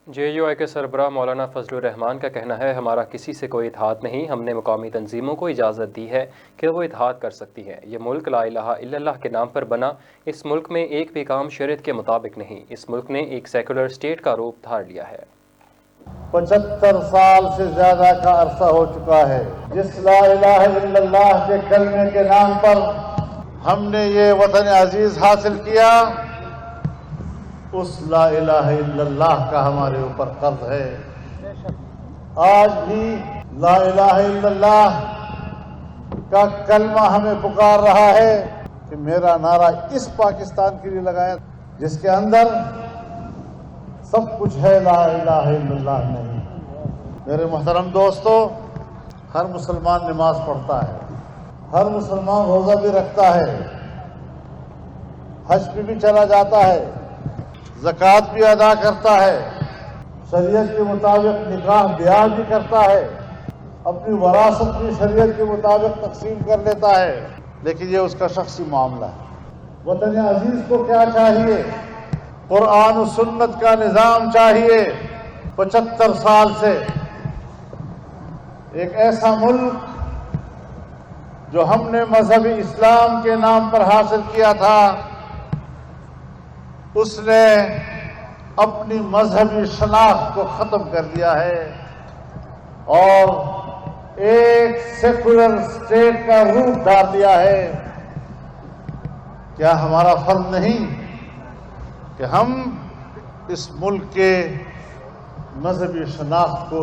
JUI کے سربراہ مولانا فضل الرحمان کا کہنا ہے ہمارا کسی سے کوئی اتحاد نہیں، ہم نے مقامی تنظیموں کو اجازت دی ہے کہ وہ اتحاد کر سکتی ہیں۔ یہ ملک لا الہ الا اللہ کے نام پر بنا، اس ملک میں ایک بھی کام شریعت کے مطابق نہیں، اس ملک نے ایک سیکولر اسٹیٹ کا روپ دھار لیا ہے۔ 75 سال سے زیادہ کا عرصہ ہو چکا ہے جس لا الہ الا اللہ کے کلمے کے نام پر ہم نے یہ وطن عزیز حاصل کیا، اس لا الہ الا اللہ کا ہمارے اوپر قرض ہے۔ آج بھی لا الہ الا اللہ کا کلمہ ہمیں پکار رہا ہے کہ میرا نعرہ اس پاکستان کے لیے لگائیں جس کے اندر سب کچھ ہے، لا الہ الا اللہ نہیں۔ میرے محترم دوستو، ہر مسلمان نماز پڑھتا ہے، ہر مسلمان روزہ بھی رکھتا ہے، حج پہ بھی چلا جاتا ہے، زکوٰۃ بھی ادا کرتا ہے، شریعت کے مطابق نکاح بیاہ بھی کرتا ہے، اپنی وراثت بھی شریعت کے مطابق تقسیم کر لیتا ہے، لیکن یہ اس کا شخصی معاملہ ہے۔ وطن عزیز کو کیا چاہیے؟ قرآن و سنت کا نظام چاہیے۔ 75 سال سے ایک ایسا ملک جو ہم نے مذہب اسلام کے نام پر حاصل کیا تھا، اس نے اپنی مذہبی شناخت کو ختم کر دیا ہے اور ایک سیکولر اسٹیٹ کا روپ دھار لیا ہے۔ کیا ہمارا فرض نہیں کہ ہم اس ملک کے مذہبی شناخت کو